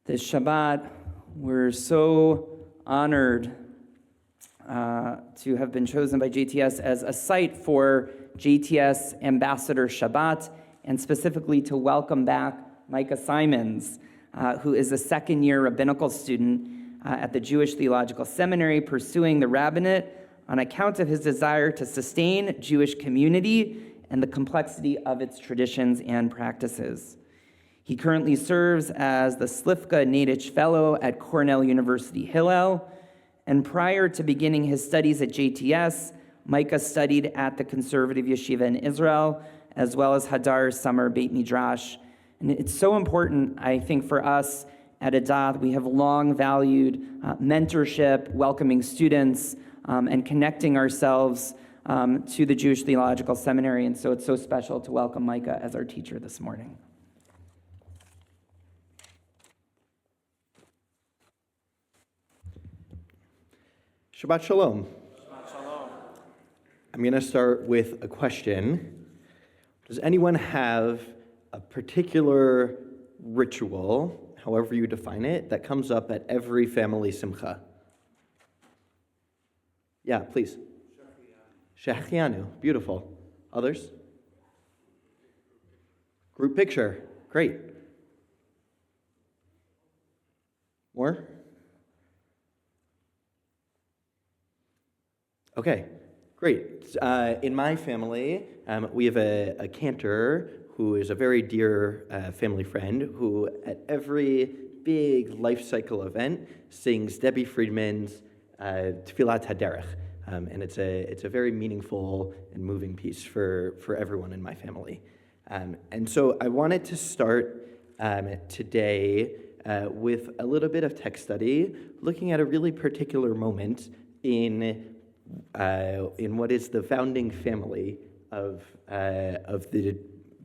This Shabbat, we're so honored to have been chosen by JTS as a site for JTS Ambassador Shabbat, and specifically to welcome back Micah Simons, who is a second-year rabbinical student at the Jewish Theological Seminary, pursuing the rabbinate on account of his desire to sustain Jewish community and the complexity of its traditions and practices. He currently serves as the Slifka Nadich Fellow at Cornell University Hillel, and prior to beginning his studies at JTS, Micah studied at the conservative yeshiva in Israel, as well as Hadar Summer Beit Midrash. And it's so important, I think, for us at Adath. We have long valued mentorship, welcoming students, and connecting ourselves to the Jewish Theological Seminary. And so it's so special to welcome Micah as our teacher this morning. Shabbat Shalom. Shabbat Shalom. I'm going to start with a question. Does anyone have a particular ritual, however you define it, that comes up at every family simcha? Yeah, please. Shechianu. Beautiful. Others? Group picture. Great. More? Okay, great. In my family, we have a cantor who is a very dear family friend who, at every big life cycle event, sings Debbie Friedman's Tfilat HaDerech. And it's a very meaningful and moving piece for everyone in my family. And so I wanted to start today with a little bit of text study, looking at a really particular moment in what is the founding family of the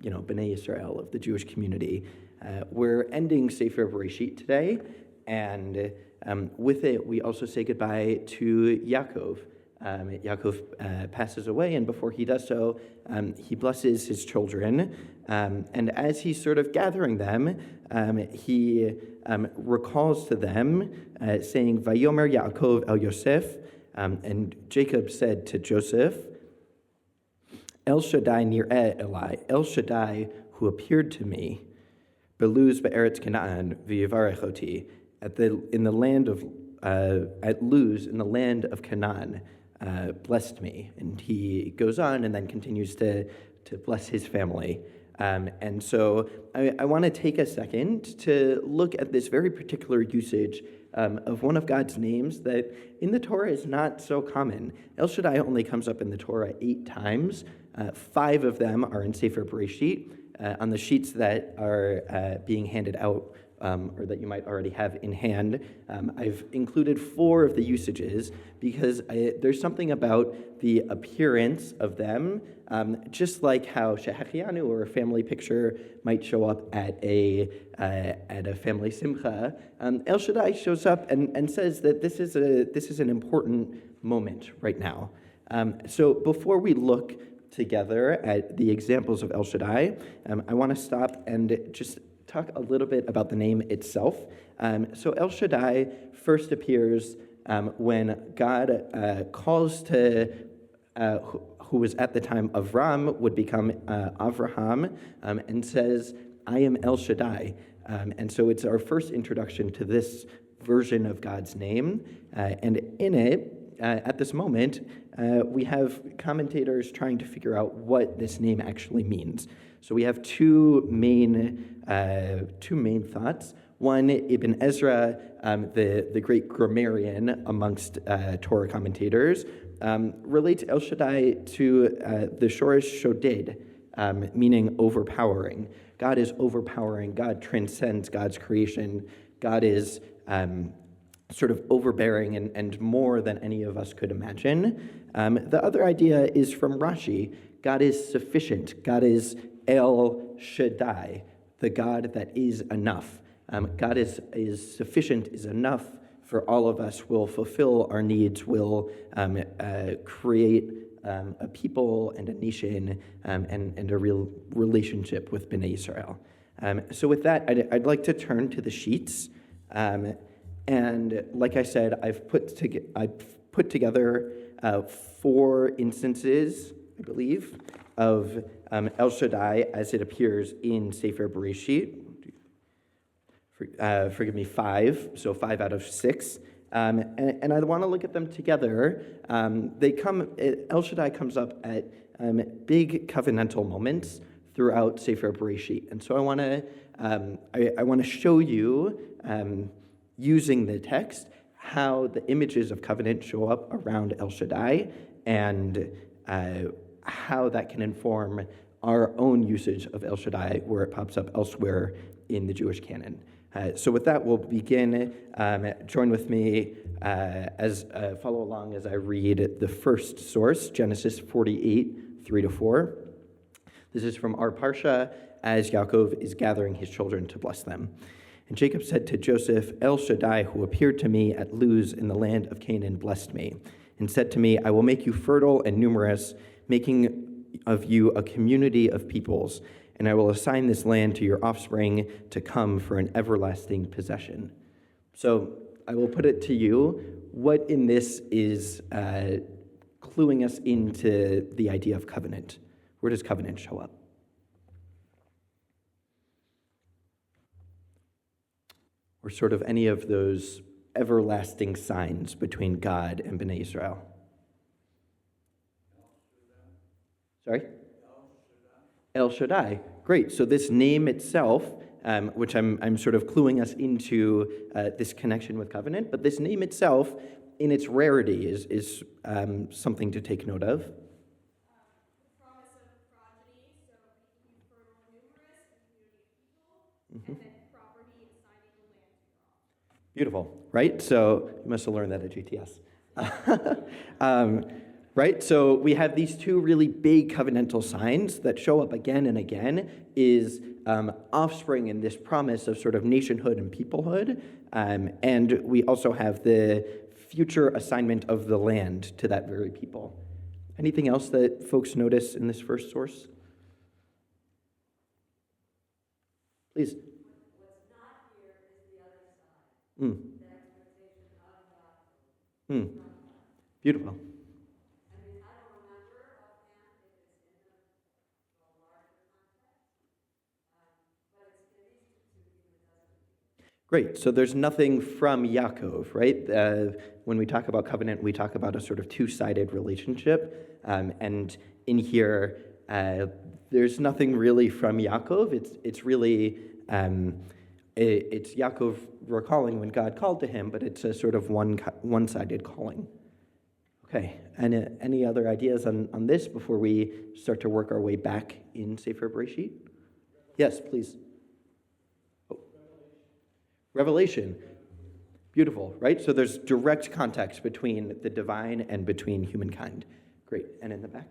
Bnei Israel, of the Jewish community. We're ending Sefer Bereshit today, and with it we also say goodbye to Yaakov. Yaakov passes away, and before he does so, he blesses his children, and as he's sort of gathering them, he recalls to them, saying, Vayomer Yaakov el Yosef, and Jacob said to Joseph, El Shaddai nir'eh Elai, El Shaddai who appeared to me, Beluz be'eretz Canaan v'yivarech oti, at Luz in the land of Canaan, blessed me. And he goes on and then continues to bless his family. And so I want to take a second to look at this very particular usage of one of God's names that in the Torah is not so common. El Shaddai only comes up in the Torah 8 times. 5 of them are in Sefer Bereshit. On the sheets that are being handed out, or that you might already have in hand, I've included 4 of the usages because there's something about the appearance of them, just like how Shechianu, or a family picture, might show up at a family simcha. El Shaddai shows up and says that this is an important moment right now. So before we look together at the examples of El Shaddai, I want to stop and just talk a little bit about the name itself. So El Shaddai first appears when God calls to who was at the time Avram, would become Avraham, and says, I am El Shaddai. And so it's our first introduction to this version of God's name. And in it, at this moment, we have commentators trying to figure out what this name actually means. So we have two main thoughts. One, Ibn Ezra, the great grammarian amongst Torah commentators, relates El Shaddai to the Shorish Shoded, meaning overpowering. God is overpowering. God transcends God's creation. God is sort of overbearing and more than any of us could imagine. The other idea is from Rashi. God is sufficient. God is El Shaddai, the God that is enough. God is sufficient, is enough for all of us, will fulfill our needs, will create a people and a nation and a real relationship with Bnei Israel. So with that, I'd like to turn to the sheets And like I said, I've put together 4 instances, I believe, of El Shaddai as it appears in Sefer Bereshit. Forgive me, 5, so 5 out of 6. And I want to look at them together. El Shaddai comes up at big covenantal moments throughout Sefer Bereshit, and so I want to show you, using the text, how the images of covenant show up around El Shaddai, and how that can inform our own usage of El Shaddai where it pops up elsewhere in the Jewish canon. So with that, we'll begin. Join with me follow along as I read the first source, Genesis 48, 3-4. This is from our Parsha, as Yaakov is gathering his children to bless them. And Jacob said to Joseph, El Shaddai, who appeared to me at Luz in the land of Canaan, blessed me, and said to me, I will make you fertile and numerous, making of you a community of peoples, and I will assign this land to your offspring to come for an everlasting possession. So I will put it to you, what in this is cluing us into the idea of covenant? Where does covenant show up? Or sort of any of those everlasting signs between God and Bnei Israel? Sorry? El Shaddai. Great. So this name itself, which I'm sort of cluing us into this connection with covenant, but this name itself, in its rarity, is something to take note of. Promise of progeny, so making you fertile and numerous, a community of people, and then property, assigning the land to your offspring. Beautiful, right? So you must have learned that at GTS. Right? So we have these 2 really big covenantal signs that show up again and again, is offspring and this promise of sort of nationhood and peoplehood. And we also have the future assignment of the land to that very people. Anything else that folks notice in this first source? Please. What's not here is the other side. The expectation of Yaakov. Beautiful. I mean, I don't remember offhand if it's in the larger context, but it's in these 2 even doesn't. Great. So there's nothing from Yaakov, right? When we talk about covenant, we talk about a sort of 2-sided relationship. And in here, there's nothing really from Yaakov. It's really, it's Yaakov recalling when God called to him, but it's a sort of one-sided calling. Okay. And any other ideas on this before we start to work our way back in Sefer Bereshit? Yes, please. Revelation. Beautiful, right? So there's direct context between the divine and between humankind. Great. And in the back?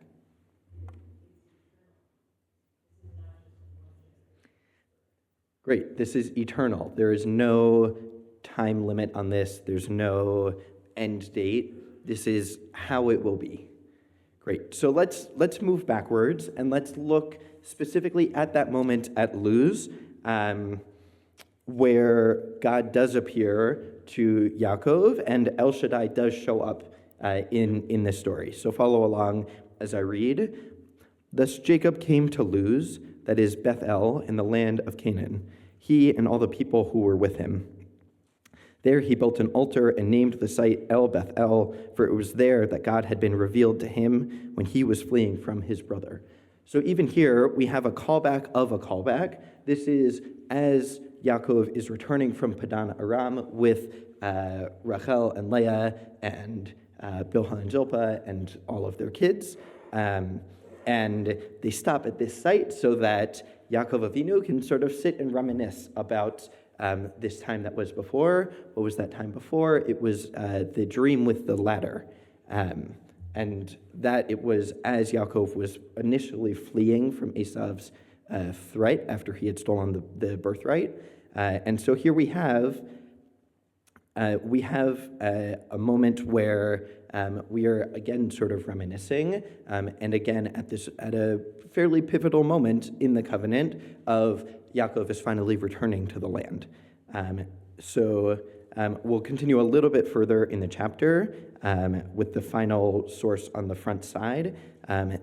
Great. This is eternal. There is no time limit on this. There's no end date. This is how it will be. Great. So let's move backwards and let's look specifically at that moment at Luz, where God does appear to Yaakov, and El Shaddai does show up in this story. So follow along as I read. Thus Jacob came to Luz, that is Bethel, in the land of Canaan, he and all the people who were with him. There he built an altar and named the site El Bethel, for it was there that God had been revealed to him when he was fleeing from his brother. So even here, we have a callback of a callback. This is as Yaakov is returning from Padan Aram with Rachel and Leah and Bilhah and Zilpah and all of their kids. And they stop at this site so that Yaakov Avinu can sort of sit and reminisce about this time that was before. What was that time before? It was the dream with the ladder. And that it was as Yaakov was initially fleeing from Esav's threat after he had stolen the birthright. And so here we have a moment where we are again sort of reminiscing, and again at a fairly pivotal moment in the covenant of Yaakov is finally returning to the land. We'll continue a little bit further in the chapter with the final source on the front side,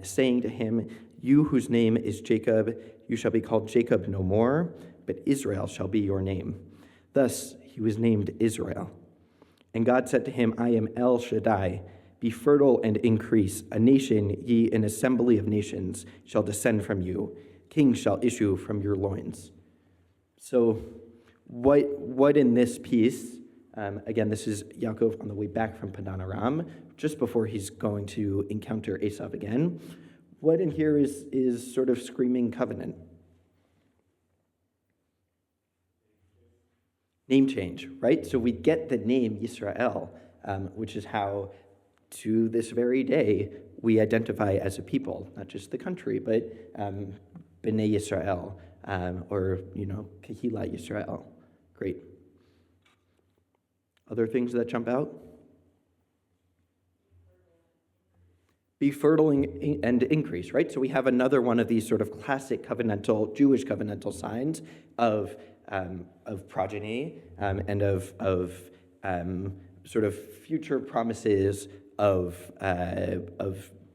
saying to him, "You whose name is Jacob, you shall be called Jacob no more, but Israel shall be your name." Thus he was named Israel. And God said to him, "I am El Shaddai. Be fertile and increase. A nation, ye an assembly of nations, shall descend from you. Kings shall issue from your loins." So what in this piece, again, this is Yaakov on the way back from Padan Aram, just before he's going to encounter Esav again. What in here is sort of screaming covenant? Name change, right? So we get the name Yisrael, which is how, to this very day, we identify as a people, not just the country, but B'nai Yisrael, or, Kehila Yisrael. Great. Other things that jump out? Be fertile and increase, right? So we have another one of these sort of classic Jewish covenantal signs of progeny and of sort of future promises of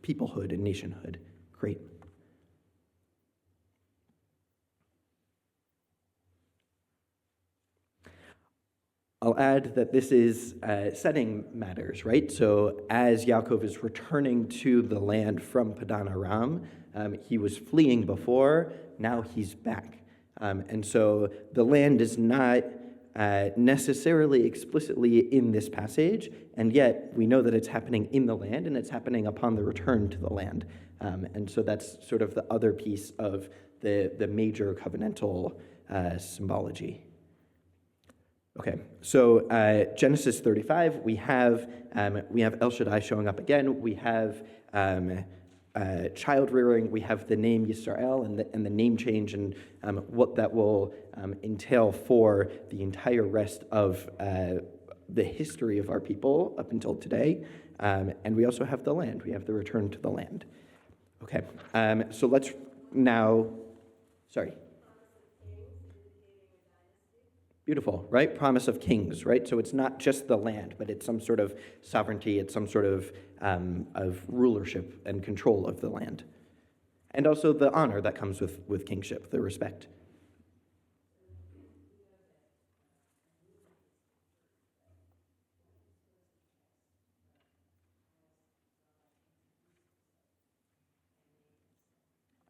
peoplehood and nationhood. Great. I'll add that this is setting matters, right? So as Yaakov is returning to the land from Padan Aram, he was fleeing before, now he's back. And so the land is not necessarily explicitly in this passage, and yet we know that it's happening in the land, and it's happening upon the return to the land. And so that's sort of the other piece of the major covenantal symbology. Okay, so Genesis 35, we have El Shaddai showing up again. We have child rearing. We have the name Yisrael and the name change and what that will entail for the entire rest of the history of our people up until today. And we also have the land. We have the return to the land. Okay, so let's now. Sorry. Beautiful, right? Promise of kings, right? So it's not just the land, but it's some sort of sovereignty, it's some sort of rulership and control of the land. And also the honor that comes with kingship, the respect.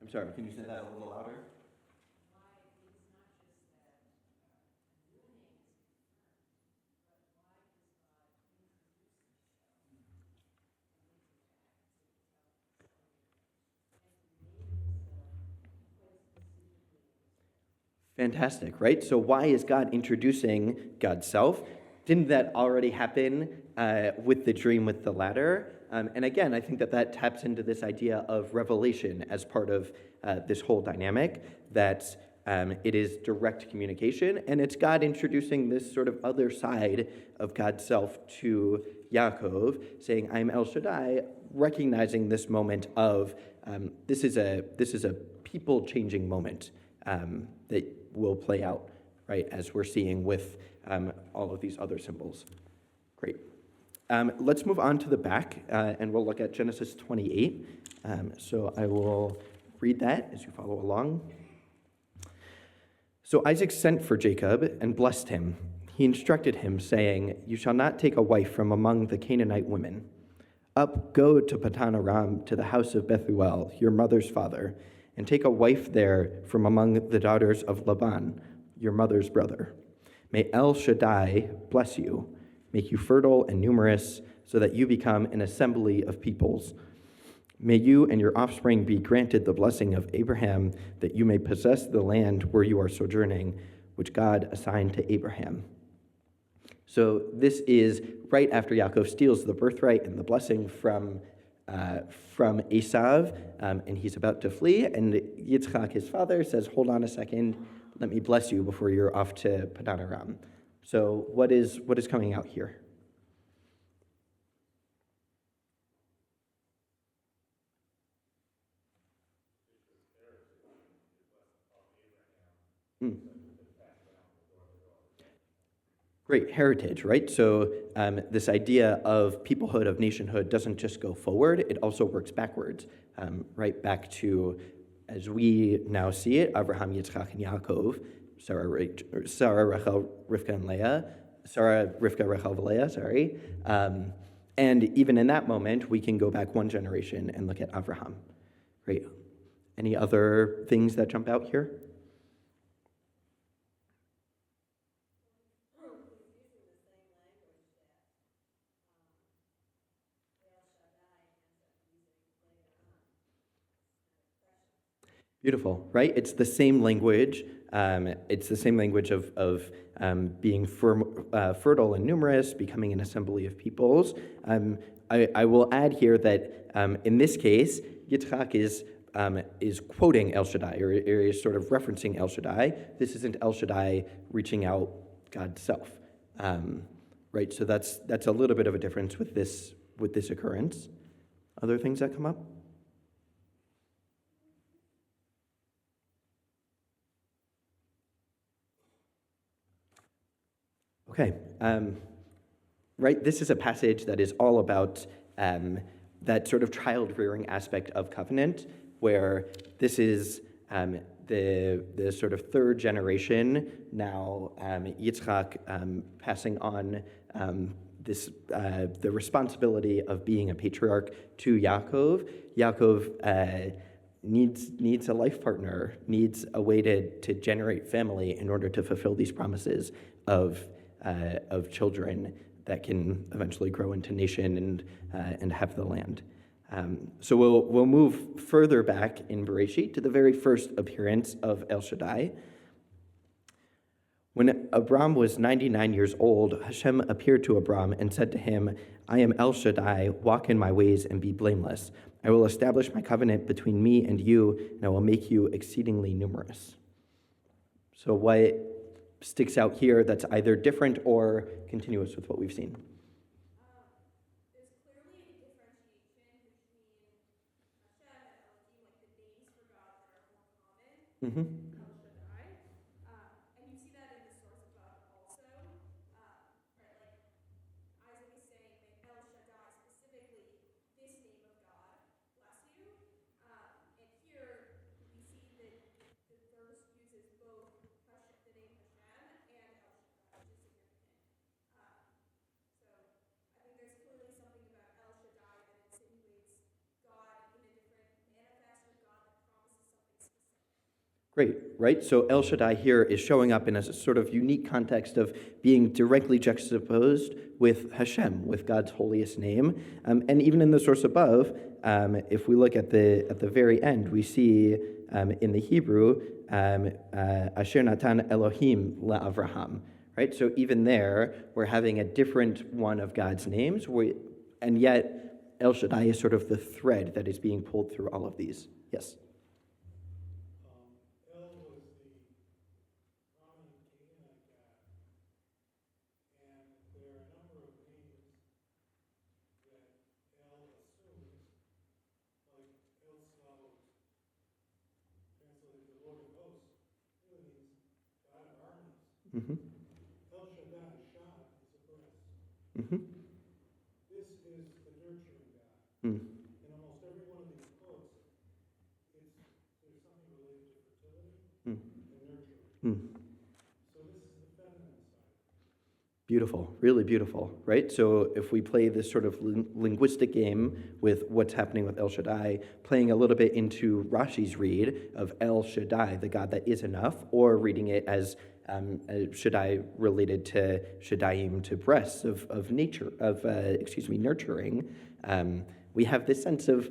I'm sorry, can you say that a little louder? Fantastic, right? So why is God introducing God's self? Didn't that already happen with the dream with the ladder? And again, I think that taps into this idea of revelation as part of this whole dynamic, that it is direct communication, and it's God introducing this sort of other side of God's self to Yaakov, saying, "I'm El Shaddai," recognizing this moment of this is a people-changing moment that will play out, right, as we're seeing with all of these other symbols. Great. Let's move on to the back, and we'll look at Genesis 28. So I will read that as you follow along. So Isaac sent for Jacob and blessed him. He instructed him, saying, "You shall not take a wife from among the Canaanite women. Up, go to Padan Aram, to the house of Bethuel, your mother's father, and take a wife there from among the daughters of Laban, your mother's brother. May El Shaddai bless you, make you fertile and numerous, so that you become an assembly of peoples. May you and your offspring be granted the blessing of Abraham, that you may possess the land where you are sojourning, which God assigned to Abraham." So this is right after Yaakov steals the birthright and the blessing from Esav, and he's about to flee, and Yitzchak, his father, says, "Hold on a second, let me bless you before you're off to Padan Aram." So what is coming out here? Great heritage, right? So this idea of peoplehood, of nationhood, doesn't just go forward, it also works backwards, right back to, as we now see it, Abraham, Yitzchak, and Yaakov, Sarah, Rachel, Rivka, and Leah, Sarah, Rivka, Rachel, and Leah, sorry. And even in that moment, we can go back one generation and look at Abraham. Great. Any other things that jump out here? Beautiful, right? It's the same language. It's the same language of being fertile and numerous, becoming an assembly of peoples. I will add here that in this case, Yitzchak is quoting El Shaddai, or is sort of referencing El Shaddai. This isn't El Shaddai reaching out God's self, right? So that's a little bit of a difference with this occurrence. Other things that come up? Okay, right, this is a passage that is all about that sort of child-rearing aspect of covenant, where this is the sort of third generation now, Yitzchak passing on the responsibility of being a patriarch to Yaakov. Yaakov needs a life partner, needs a way to generate family in order to fulfill these promises of children that can eventually grow into nation and have the land. So we'll move further back in Vayechi to the very first appearance of El Shaddai. When Abram was 99 years old, Hashem appeared to Abram and said to him, "I am El Shaddai, walk in my ways and be blameless. I will establish my covenant between me and you, and I will make you exceedingly numerous." So what sticks out here that's either different or continuous with what we've seen? There's clearly a differentiation between Hashem and Elohim, like the names for God that are more common, Mm-hmm. El Shaddai, and you see that in the source of God also, right? Like Isaac is saying, "May El Shaddai, specifically this name of God, bless you," and here we see that the verse uses both the name Hashem and El Shaddai, which is significant. So I think there's clearly something about El Shaddai that insinuates God in a different manifest, or God that promises something specific. Great, right? So El Shaddai here is showing up in a sort of unique context of being directly juxtaposed with Hashem, with God's holiest name. And even in the source above, if we look at the very end, we see in the Hebrew, Asher Natan Elohim LaAvraham, right? So even there, we're having a different one of God's names, and yet El Shaddai is sort of the thread that is being pulled through all of these. Yes? El was the prominent Canaanite god, and there are a number of names that El assumes, like El Slavos, translated the Lord of Hosts, really means God of armies. Mm-hmm. El Shaddai, Shad, is a breast. Mm-hmm. This is the nurturing God. Mm. In almost every one of these books, there's something related to fertility Mm. and nurturing. Mm. So this is the feminine side. Beautiful, really beautiful, right? So if we play this sort of linguistic game with what's happening with El Shaddai, playing a little bit into Rashi's read of El Shaddai, the God that is enough, or reading it as Shaddai related to Shaddayim, to breasts of nature, nurturing, we have this sense of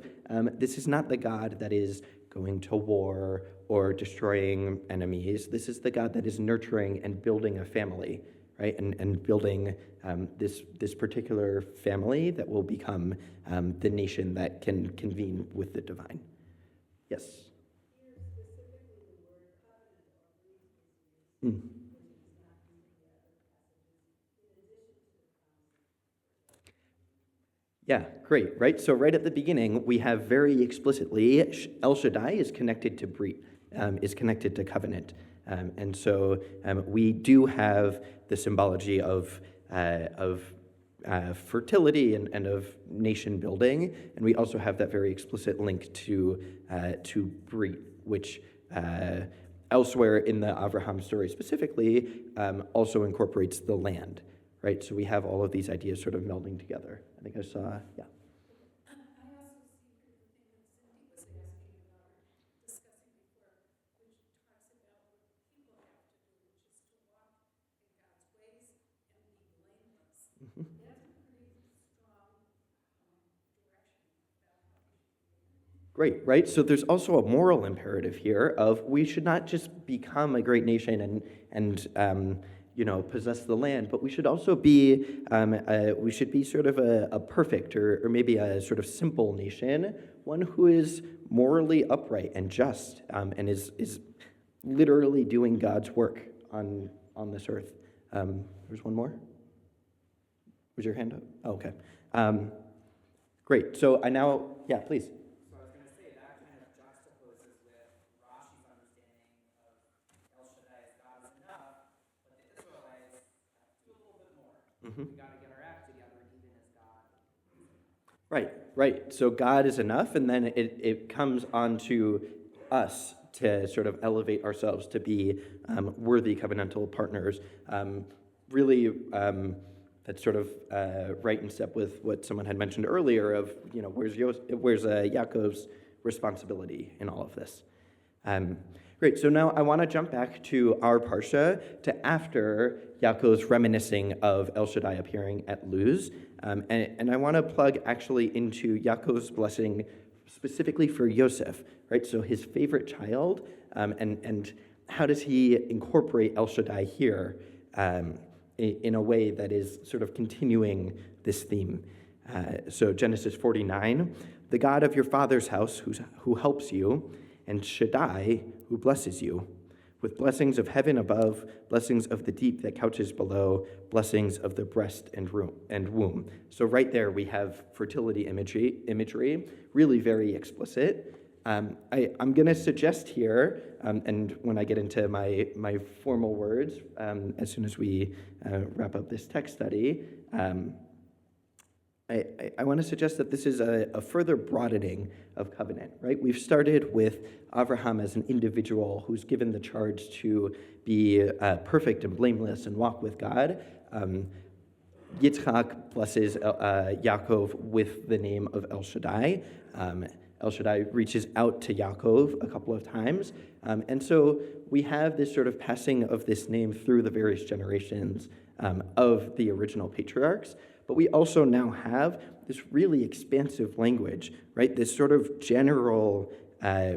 this is not the God that is going to war or destroying enemies. This is the God that is nurturing and building a family, right? And building this particular family that will become the nation that can convene with the divine. Yes? Here specifically the word covenant or brit is used, Mm. which is not used in the other passages, in addition to the promise of Yeah, great, right? So right at the beginning, we have very explicitly El Shaddai is connected to Brit, is connected to covenant. And so we do have the symbology of fertility and of nation building, and we also have that very explicit link to Brit, which elsewhere in the Avraham story specifically also incorporates the land, right? So we have all of these ideas sort of melding together. I think I saw, yeah. I also see here the thing that Cindy was asking about or discussing before, which talks about what people have to do, which is to walk in God's ways and be blameless. That's a pretty strong direction about how we should be. Great, right? So there's also a moral imperative here of we should not just become a great nation and possess the land, but we should also be sort of a perfect or maybe a sort of simple nation, one who is morally upright and just and is literally doing God's work on this earth. There's one more. Was your hand up? Oh, okay. Great. So yeah, please. So I was going to say that kind of juxtaposes with Rashi's understanding of El Shaddai as God is enough, but the Israelites have to do a little bit more. We got to get our act together even as God. Right. So God is enough, and then it comes on to us to sort of elevate ourselves to be worthy covenantal partners. Really, that's sort of right in step with what someone had mentioned earlier of, where's Yaakov's responsibility in all of this. Great, so now I want to jump back to our Parsha, to after Yaakov's reminiscing of El Shaddai appearing at Luz. And I want to plug actually into Yaakov's blessing specifically for Yosef, right? So his favorite child, and how does he incorporate El Shaddai here in a way that is sort of continuing this theme. So Genesis 49, the God of your father's house who helps you, and Shaddai who blesses you, with blessings of heaven above, blessings of the deep that couches below, blessings of the breast and womb. So right there we have fertility imagery, really very explicit. I'm going to suggest here, and when I get into my formal words, as soon as we wrap up this text study, I want to suggest that this is a further broadening of covenant, right? We've started with Avraham as an individual who's given the charge to be perfect and blameless and walk with God. Yitzchak blesses Yaakov with the name of El Shaddai. El Shaddai reaches out to Yaakov a couple of times. And so we have this sort of passing of this name through the various generations of the original patriarchs. But we also now have this really expansive language, right? This sort of general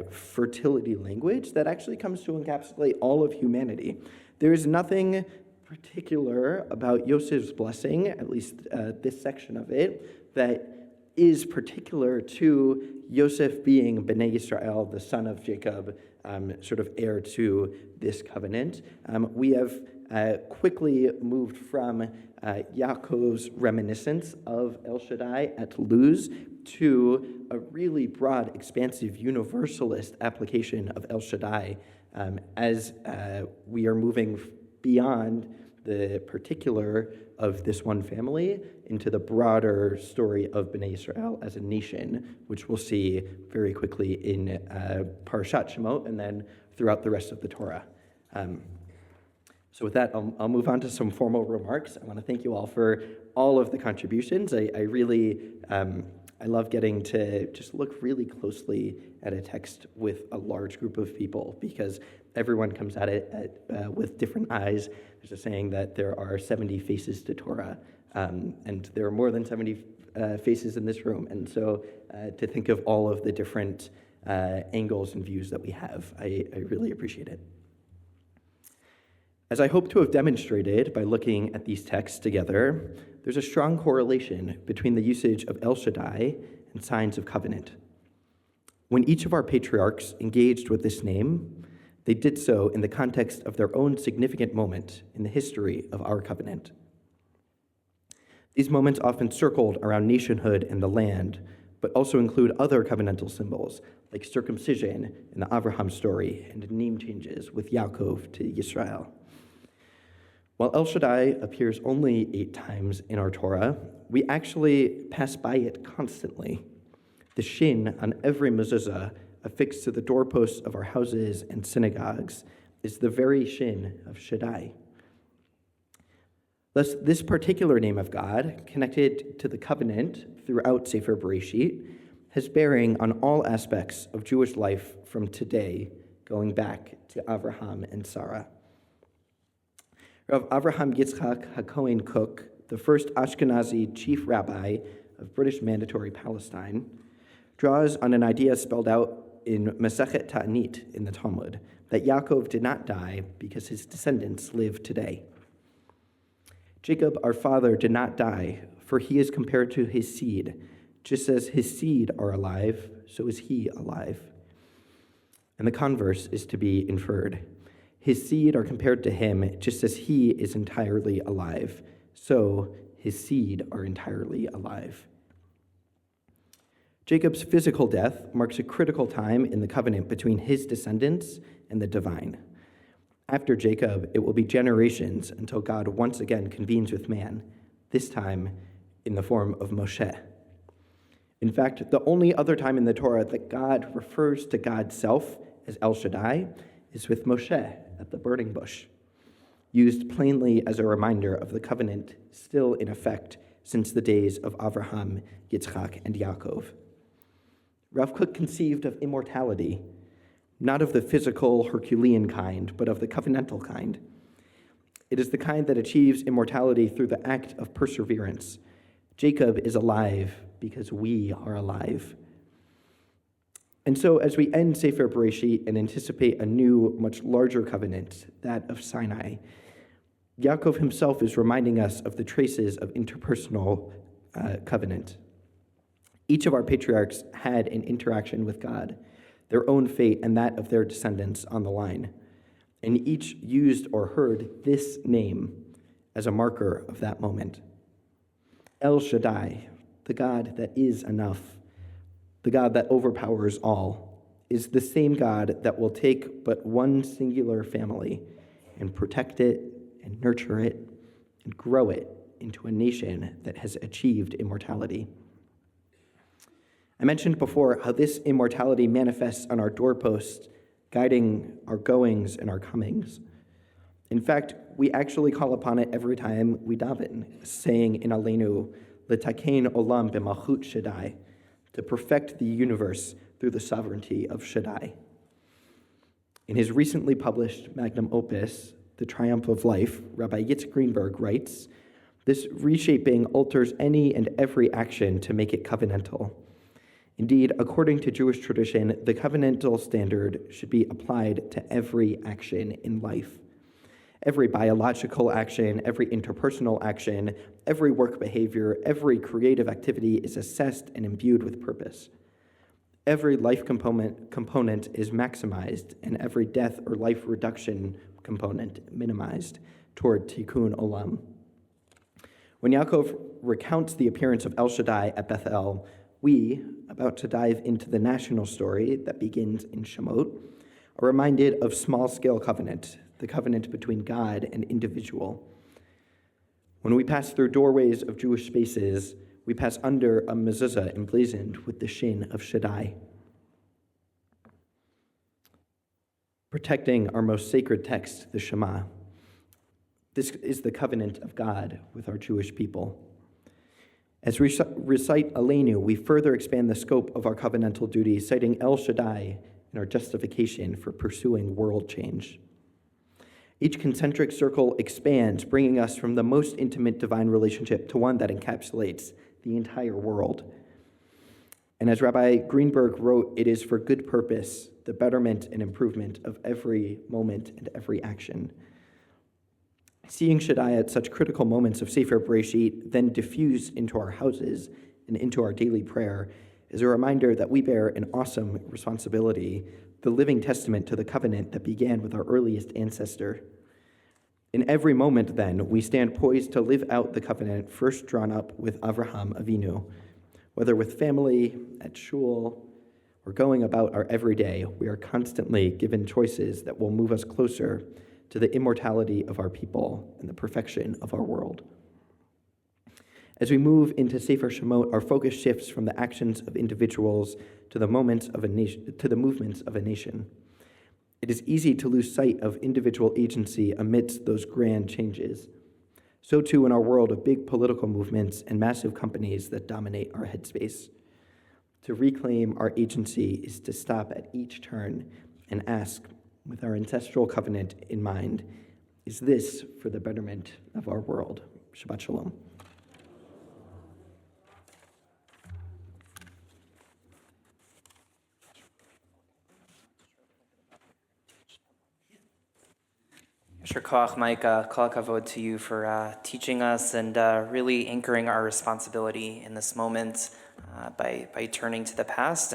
fertility language that actually comes to encapsulate all of humanity. There is nothing particular about Yosef's blessing, at least this section of it, that is particular to Yosef being Bnei Yisrael, the son of Jacob, sort of heir to this covenant. We have quickly moved from Yaakov's reminiscence of El Shaddai at Luz to a really broad, expansive, universalist application of El Shaddai as we are moving beyond the particular of this one family into the broader story of Bnei Yisrael as a nation, which we'll see very quickly in Parashat Shemot and then throughout the rest of the Torah. So with that, I'll move on to some formal remarks. I want to thank you all for all of the contributions. I really love getting to just look really closely at a text with a large group of people because everyone comes at it with different eyes. There's a saying that there are 70 faces to Torah, and there are more than 70 faces in this room. And so to think of all of the different angles and views that we have, I really appreciate it. As I hope to have demonstrated by looking at these texts together, there's a strong correlation between the usage of El Shaddai and signs of covenant. When each of our patriarchs engaged with this name, they did so in the context of their own significant moment in the history of our covenant. These moments often circled around nationhood and the land, but also include other covenantal symbols like circumcision in the Avraham story and name changes with Yaakov to Yisrael. While El Shaddai appears only 8 times in our Torah, we actually pass by it constantly. The shin on every mezuzah affixed to the doorposts of our houses and synagogues is the very shin of Shaddai. Thus, this particular name of God, connected to the covenant throughout Sefer Bereshit, has bearing on all aspects of Jewish life from today, going back to Avraham and Sarah. Rav Avraham Yitzchak HaKohen Kook, the first Ashkenazi chief rabbi of British Mandatory Palestine, draws on an idea spelled out in Masechet Ta'anit in the Talmud, that Yaakov did not die because his descendants live today. Jacob, our father, did not die, for he is compared to his seed. Just as his seed are alive, so is he alive. And the converse is to be inferred. His seed are compared to him, just as he is entirely alive, so his seed are entirely alive. Jacob's physical death marks a critical time in the covenant between his descendants and the divine. After Jacob, it will be generations until God once again convenes with man, this time in the form of Moshe. In fact, the only other time in the Torah that God refers to God's self as El Shaddai is with Moshe at the burning bush, used plainly as a reminder of the covenant still in effect since the days of Avraham, Yitzchak, and Yaakov. Rav Kook conceived of immortality, not of the physical Herculean kind, but of the covenantal kind. It is the kind that achieves immortality through the act of perseverance. Jacob is alive because we are alive. And so as we end Sefer Bereshit and anticipate a new, much larger covenant, that of Sinai, Yaakov himself is reminding us of the traces of interpersonal covenant. Each of our patriarchs had an interaction with God, their own fate and that of their descendants on the line. And each used or heard this name as a marker of that moment. El Shaddai, the God that is enough, the God that overpowers all, is the same God that will take but one singular family and protect it and nurture it and grow it into a nation that has achieved immortality. I mentioned before how this immortality manifests on our doorposts, guiding our goings and our comings. In fact, we actually call upon it every time we daven, saying in Aleinu, L'takein olam b'malchut Shaddai, to perfect the universe through the sovereignty of Shaddai. In his recently published magnum opus, The Triumph of Life, Rabbi Yitzhak Greenberg writes, this reshaping alters any and every action to make it covenantal. Indeed, according to Jewish tradition, the covenantal standard should be applied to every action in life. Every biological action, every interpersonal action, every work behavior, every creative activity is assessed and imbued with purpose. Every life component is maximized, and every death or life reduction component minimized toward tikkun olam. When Yaakov recounts the appearance of El Shaddai at Bethel, we, about to dive into the national story that begins in Shemot, are reminded of small-scale covenant, the covenant between God and individual. When we pass through doorways of Jewish spaces, we pass under a mezuzah emblazoned with the shin of Shaddai. Protecting our most sacred text, the Shema. This is the covenant of God with our Jewish people. As we recite Aleinu, we further expand the scope of our covenantal duty, citing El Shaddai in our justification for pursuing world change. Each concentric circle expands, bringing us from the most intimate divine relationship to one that encapsulates the entire world. And as Rabbi Greenberg wrote, it is for good purpose, the betterment and improvement of every moment and every action. Seeing Shaddai at such critical moments of Sefer Bereshit then diffuse into our houses and into our daily prayer is a reminder that we bear an awesome responsibility, the living testament to the covenant that began with our earliest ancestor. In every moment, then, we stand poised to live out the covenant first drawn up with Avraham Avinu. Whether with family, at shul, or going about our everyday, we are constantly given choices that will move us closer to the immortality of our people and the perfection of our world. As we move into Sefer Shemot, our focus shifts from the actions of individuals to the movements of a nation. It is easy to lose sight of individual agency amidst those grand changes. So too in our world of big political movements and massive companies that dominate our headspace. To reclaim our agency is to stop at each turn and ask, with our ancestral covenant in mind, is this for the betterment of our world? Shabbat Shalom. Yasher koach, Micah. Kol kavod to you for teaching us and really anchoring our responsibility in this moment by turning to the past